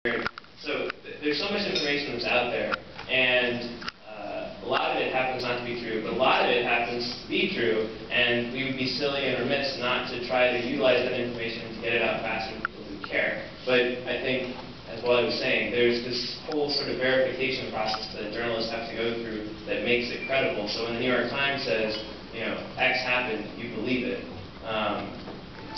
So there's so much information that's out there, and a lot of it happens not to be true, but a lot of it happens to be true, and we would be silly and remiss not to try to utilize that information to get it out faster to people who care. But I think, as what I was saying, there's this whole sort of verification process that journalists have to go through that makes it credible. So when the New York Times says, you know, X happened, you believe it.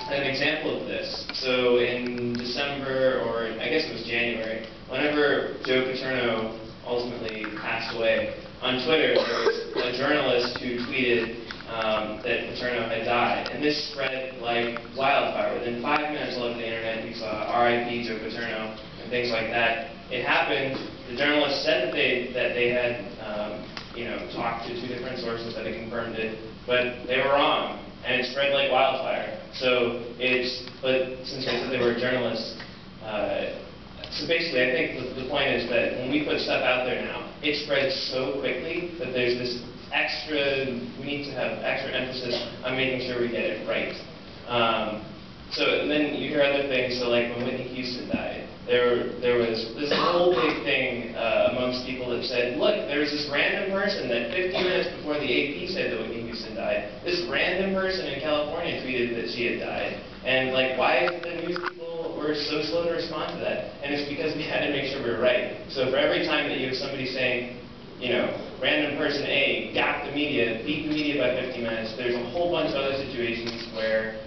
An example of this, so in December, or I guess it was January, whenever Joe Paterno ultimately passed away, on Twitter there was a journalist who tweeted that Paterno had died, and this spread like wildfire. Within 5 minutes all over the internet, you saw R.I.P. Joe Paterno and things like that. It happened. The journalist said that they had talked to 2 different sources that had confirmed it, but they were wrong. And it spread like wildfire. But since they said they were journalists, so basically I think the point is that when we put stuff out there now, it spreads so quickly that there's this we need to have extra emphasis on making sure we get it right. So then you hear other things, so like when Whitney Houston died, there was this whole big thing amongst people that said, look, there was this random person that 15 minutes before the AP said that Whitney Houston died, this random person in California tweeted that she had died. And like, why is it that news people were so slow to respond to that? And it's because we had to make sure we were right. So for every time that you have somebody saying, you know, random person A got the media, beat the media by 50 minutes, there's a whole bunch of other situations where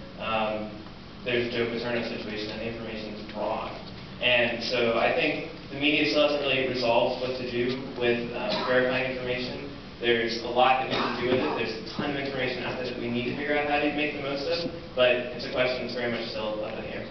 there's a Joe Paterno situation and the information is wrong. And so I think the media still hasn't really resolved what to do with verifying information. There's a lot that we can do with it. There's a ton of information out there that we need to figure out how to make the most of, but it's a question that's very much still up in the air.